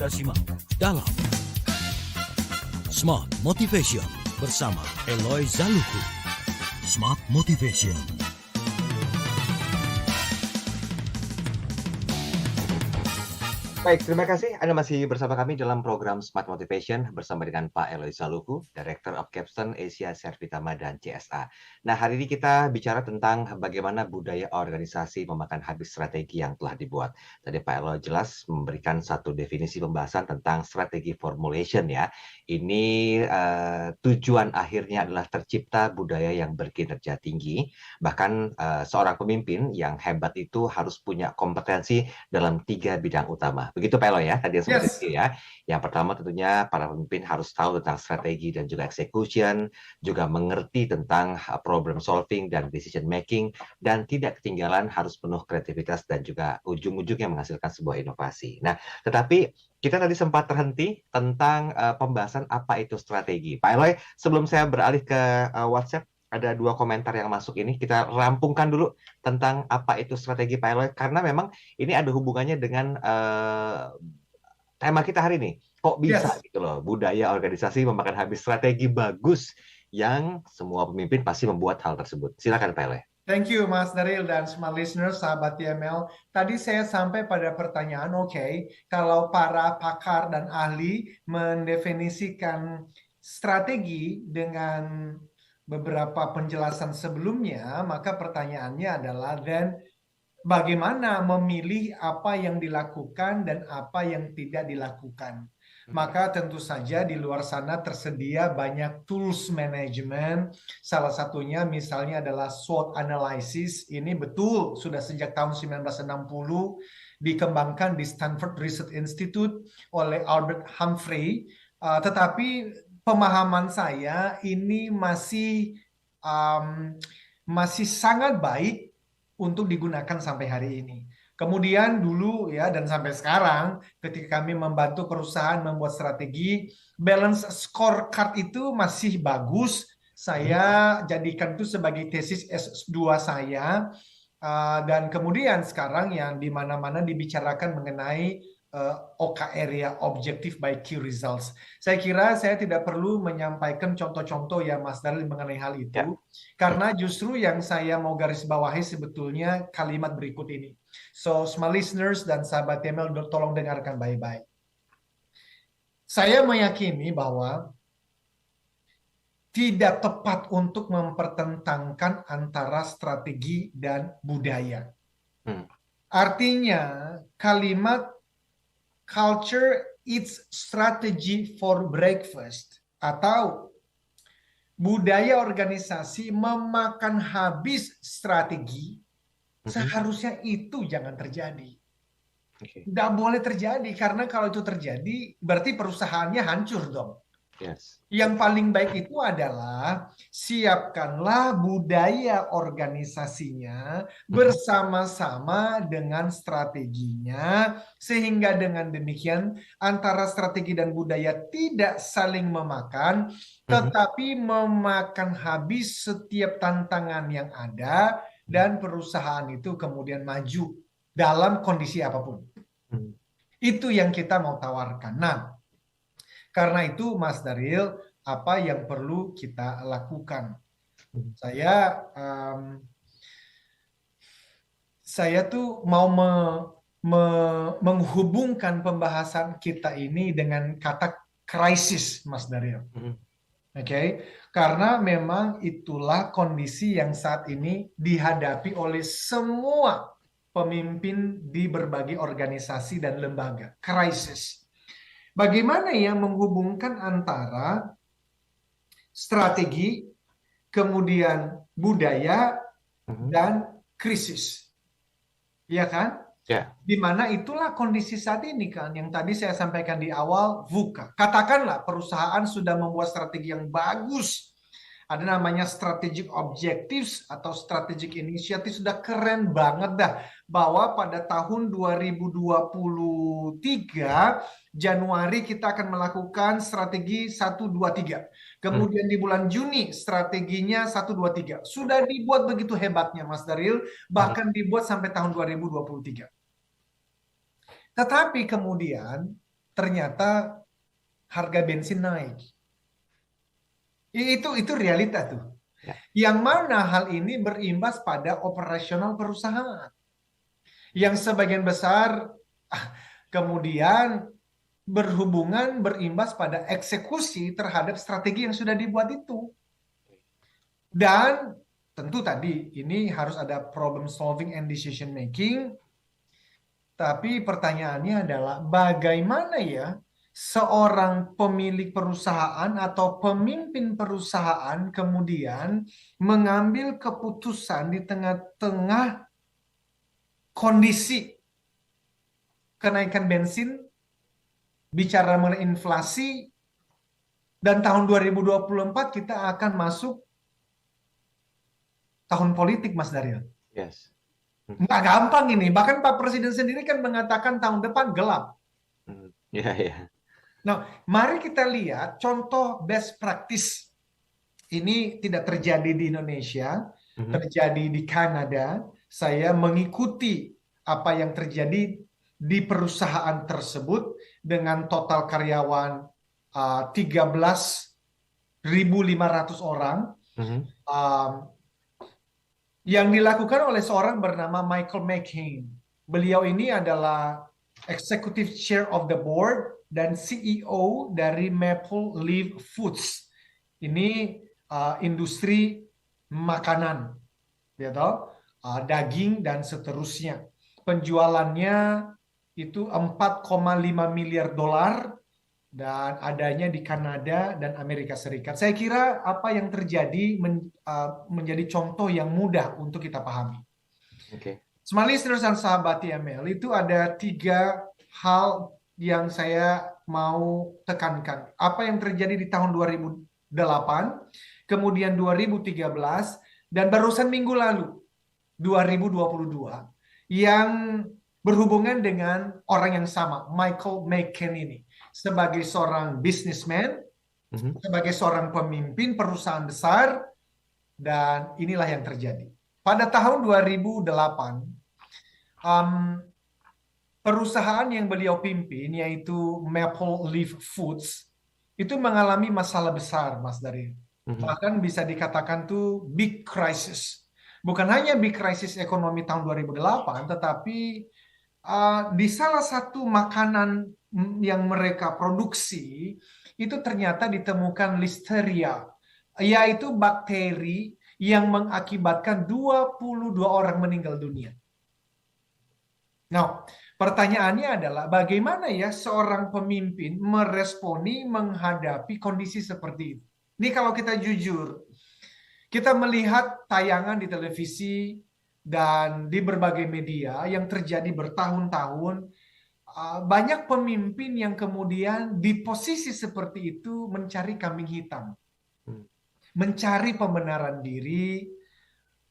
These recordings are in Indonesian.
Anda simak dalam Smart Motivation bersama Eloy Zaluku. Smart Motivation. Baik, terima kasih Anda masih bersama kami dalam program Smart Motivation bersama dengan Pak Eloy Zaluku, Director of Capstone Asia Servitama dan CSA. Nah, hari ini kita bicara tentang bagaimana budaya organisasi memakan habis strategi yang telah dibuat. Tadi Pak Eloy jelas memberikan satu definisi pembahasan tentang strategi formulation ya. Ini tujuan akhirnya adalah tercipta budaya yang berkinerja tinggi. Bahkan seorang pemimpin yang hebat itu harus punya kompetensi dalam 3 bidang utama. Begitu Pak Eloy ya, tadi yang seperti itu ya. Yang pertama tentunya para pemimpin harus tahu tentang strategi dan juga execution, juga mengerti tentang problem solving dan decision making, dan tidak ketinggalan harus penuh kreativitas dan juga ujung-ujungnya menghasilkan sebuah inovasi. Nah, tetapi kita tadi sempat terhenti tentang pembahasan apa itu strategi. Pak Eloy, sebelum saya beralih ke WhatsApp, ada 2 komentar yang masuk ini. Kita rampungkan dulu tentang apa itu strategi Pak Eloy, karena memang ini ada hubungannya dengan tema kita hari ini. Kok bisa gitu loh, budaya organisasi memakan habis strategi bagus yang semua pemimpin pasti membuat hal tersebut. Silakan Pak Eloy. Thank you Mas Daril dan smart listeners, sahabat TML. Tadi saya sampai pada pertanyaan, kalau para pakar dan ahli mendefinisikan strategi dengan beberapa penjelasan sebelumnya, maka pertanyaannya adalah, then bagaimana memilih apa yang dilakukan dan apa yang tidak dilakukan? Maka tentu saja di luar sana tersedia banyak tools management. Salah satunya misalnya adalah SWOT analysis. Ini betul sudah sejak tahun 1960 dikembangkan di Stanford Research Institute oleh Albert Humphrey. Tetapi pemahaman saya ini masih sangat baik untuk digunakan sampai hari ini. Kemudian dulu ya dan sampai sekarang ketika kami membantu perusahaan membuat strategi, balance scorecard itu masih bagus. Saya jadikan itu sebagai tesis S2 saya. Dan kemudian sekarang yang di mana-mana dibicarakan mengenai OKR ya, Objective by Key Results. Saya kira saya tidak perlu menyampaikan contoh-contoh ya Mas Daril mengenai hal itu, karena justru yang saya mau garis bawahi sebetulnya kalimat berikut ini. So, smart listeners dan sahabat TML, tolong dengarkan baik-baik. Saya meyakini bahwa tidak tepat untuk mempertentangkan antara strategi dan budaya. Artinya, kalimat culture eats strategy for breakfast atau budaya organisasi memakan habis strategi, seharusnya itu jangan terjadi. Tidak boleh terjadi, karena kalau itu terjadi berarti perusahaannya hancur dong. Yang paling baik itu adalah siapkanlah budaya organisasinya bersama-sama dengan strateginya, sehingga dengan demikian antara strategi dan budaya tidak saling memakan, tetapi memakan habis setiap tantangan yang ada, dan perusahaan itu kemudian maju dalam kondisi apapun. Itu yang kita mau tawarkan. Nah, karena itu Mas Daril, apa yang perlu kita lakukan? Saya tuh mau menghubungkan pembahasan kita ini dengan kata krisis, Mas Daril. Karena memang itulah kondisi yang saat ini dihadapi oleh semua pemimpin di berbagai organisasi dan lembaga. Krisis. Bagaimana ya menghubungkan antara strategi, kemudian budaya, dan krisis? Iya kan? Dimana itulah kondisi saat ini kan, yang tadi saya sampaikan di awal, VUCA. Katakanlah perusahaan sudah membuat strategi yang bagus, ada namanya strategic objectives atau strategic initiative, sudah keren banget dah, bahwa pada tahun 2023 Januari kita akan melakukan strategi 1, 2, 3. Kemudian di bulan Juni strateginya 1, 2, 3. Sudah dibuat begitu hebatnya Mas Daril, bahkan dibuat sampai tahun 2023. Tetapi kemudian ternyata harga bensin naik. Itu realita tuh. Ya. Yang mana hal ini berimbas pada operasional perusahaan. Yang sebagian besar kemudian berimbas pada eksekusi terhadap strategi yang sudah dibuat itu. Dan tentu tadi ini harus ada problem solving and decision making. Tapi pertanyaannya adalah bagaimana ya seorang pemilik perusahaan atau pemimpin perusahaan kemudian mengambil keputusan di tengah-tengah kondisi kenaikan bensin, bicara mengenai inflasi, dan tahun 2024 kita akan masuk tahun politik, Mas Daryl. Yes. Nggak gampang ini. Bahkan Pak Presiden sendiri kan mengatakan tahun depan gelap. Ya, ya. Nah, mari kita lihat contoh best practice. Ini tidak terjadi di Indonesia, terjadi di Kanada. Saya mengikuti apa yang terjadi di perusahaan tersebut dengan total karyawan 13.500 orang. Yang dilakukan oleh seorang bernama Michael McCain. Beliau ini adalah Executive Chair of the Board dan CEO dari Maple Leaf Foods. Ini industri makanan, gitu, daging dan seterusnya. Penjualannya itu 4,5 miliar dolar dan adanya di Kanada dan Amerika Serikat. Saya kira apa yang terjadi menjadi contoh yang mudah untuk kita pahami. Smart listeners dan sahabat TML, itu ada 3 hal yang saya mau tekankan. Apa yang terjadi di tahun 2008, kemudian 2013, dan barusan minggu lalu, 2022, yang berhubungan dengan orang yang sama, Michael McCain ini. Sebagai seorang businessman, sebagai seorang pemimpin perusahaan besar, dan inilah yang terjadi. Pada tahun 2008, perusahaan yang beliau pimpin, yaitu Maple Leaf Foods, itu mengalami masalah besar, Mas Daryl. Bahkan bisa dikatakan tuh big crisis. Bukan hanya big crisis ekonomi tahun 2008, tetapi di salah satu makanan yang mereka produksi, itu ternyata ditemukan listeria, yaitu bakteri yang mengakibatkan 22 orang meninggal dunia. Nah, pertanyaannya adalah bagaimana ya seorang pemimpin meresponi menghadapi kondisi seperti itu. Ini kalau kita jujur, kita melihat tayangan di televisi dan di berbagai media yang terjadi bertahun-tahun, banyak pemimpin yang kemudian di posisi seperti itu mencari kambing hitam. Mencari pembenaran diri,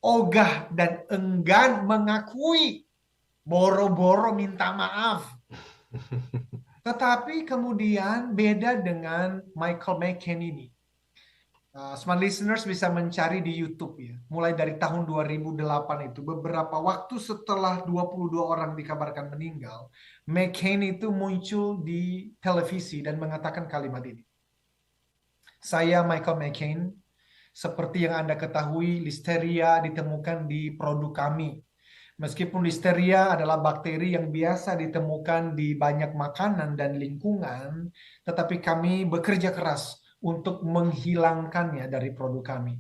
ogah dan enggan mengakui, boro-boro minta maaf. Tetapi kemudian beda dengan Michael McCain ini. Smart listeners bisa mencari di YouTube ya. Mulai dari tahun 2008 itu, beberapa waktu setelah 22 orang dikabarkan meninggal, McCain itu muncul di televisi dan mengatakan kalimat ini. Saya Michael McCain, seperti yang Anda ketahui, listeria ditemukan di produk kami. Meskipun listeria adalah bakteri yang biasa ditemukan di banyak makanan dan lingkungan, tetapi kami bekerja keras untuk menghilangkannya dari produk kami.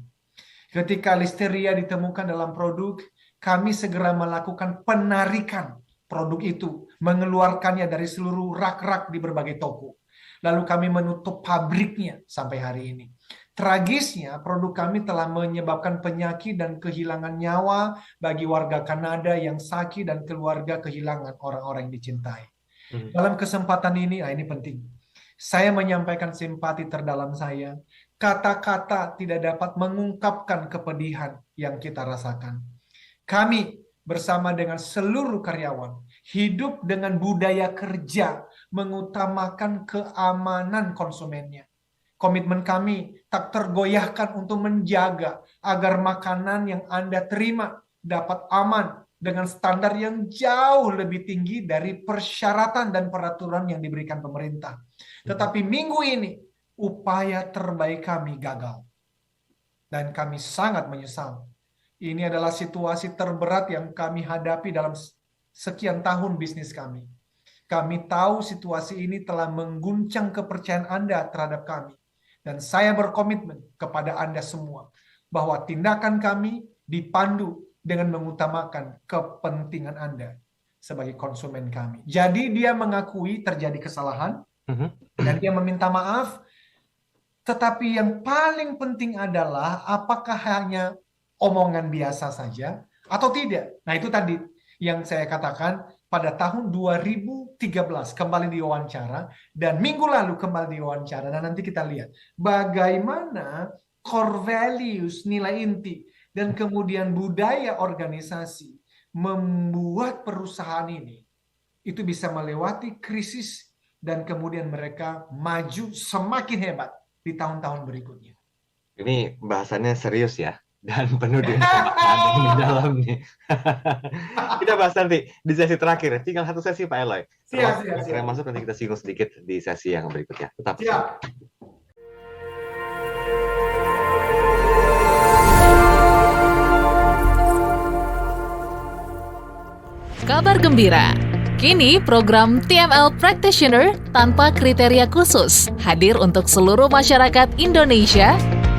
Ketika listeria ditemukan dalam produk, kami segera melakukan penarikan produk itu, mengeluarkannya dari seluruh rak-rak di berbagai toko. Lalu kami menutup pabriknya sampai hari ini. Tragisnya, produk kami telah menyebabkan penyakit dan kehilangan nyawa bagi warga Kanada yang sakit dan keluarga kehilangan orang-orang yang dicintai. Dalam kesempatan ini, ini penting. Saya menyampaikan simpati terdalam saya. Kata-kata tidak dapat mengungkapkan kepedihan yang kita rasakan. Kami bersama dengan seluruh karyawan hidup dengan budaya kerja mengutamakan keamanan konsumennya. Komitmen kami tak tergoyahkan untuk menjaga agar makanan yang Anda terima dapat aman dengan standar yang jauh lebih tinggi dari persyaratan dan peraturan yang diberikan pemerintah. Tetapi minggu ini, upaya terbaik kami gagal. Dan kami sangat menyesal. Ini adalah situasi terberat yang kami hadapi dalam sekian tahun bisnis kami. Kami tahu situasi ini telah mengguncang kepercayaan Anda terhadap kami. Dan saya berkomitmen kepada Anda semua bahwa tindakan kami dipandu dengan mengutamakan kepentingan Anda sebagai konsumen kami. Jadi dia mengakui terjadi kesalahan dan dia meminta maaf. Tetapi yang paling penting adalah apakah hanya omongan biasa saja atau tidak. Nah itu tadi yang saya katakan pada tahun 2013 kembali diwawancara dan minggu lalu kembali diwawancara. Dan nanti kita lihat bagaimana core values, nilai inti, dan kemudian budaya organisasi membuat perusahaan ini itu bisa melewati krisis dan kemudian mereka maju semakin hebat di tahun-tahun berikutnya. Ini bahasannya serius ya, dan penuh dengan kemaknaan yang mendalam nih. Kita bahas nanti di sesi terakhir. Tinggal satu sesi Pak Eloy. Siap. Saya masuk nanti kita singgung sedikit di sesi yang berikutnya. Tetap bersama. Kabar gembira. Kini program TML Practitioner tanpa kriteria khusus hadir untuk seluruh masyarakat Indonesia.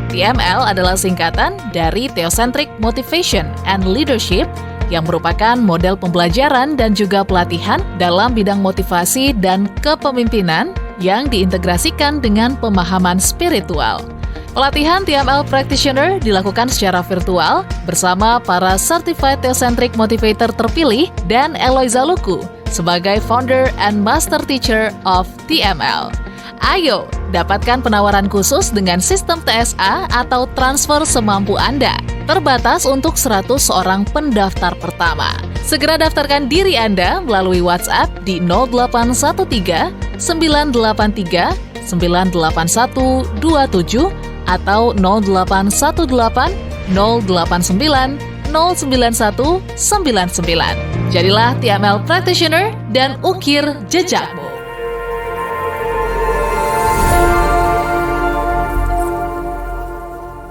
TML adalah singkatan dari Theocentric Motivation and Leadership yang merupakan model pembelajaran dan juga pelatihan dalam bidang motivasi dan kepemimpinan yang diintegrasikan dengan pemahaman spiritual. Pelatihan TML Practitioner dilakukan secara virtual bersama para Certified Theocentric Motivator terpilih dan Eloy Zaluku sebagai Founder and Master Teacher of TML. Ayo, dapatkan penawaran khusus dengan sistem TSA atau transfer semampu Anda. Terbatas untuk 100 orang pendaftar pertama. Segera daftarkan diri Anda melalui WhatsApp di 0813 983 98127 atau 0818 089 09199. Jadilah TML Practitioner dan ukir jejakmu.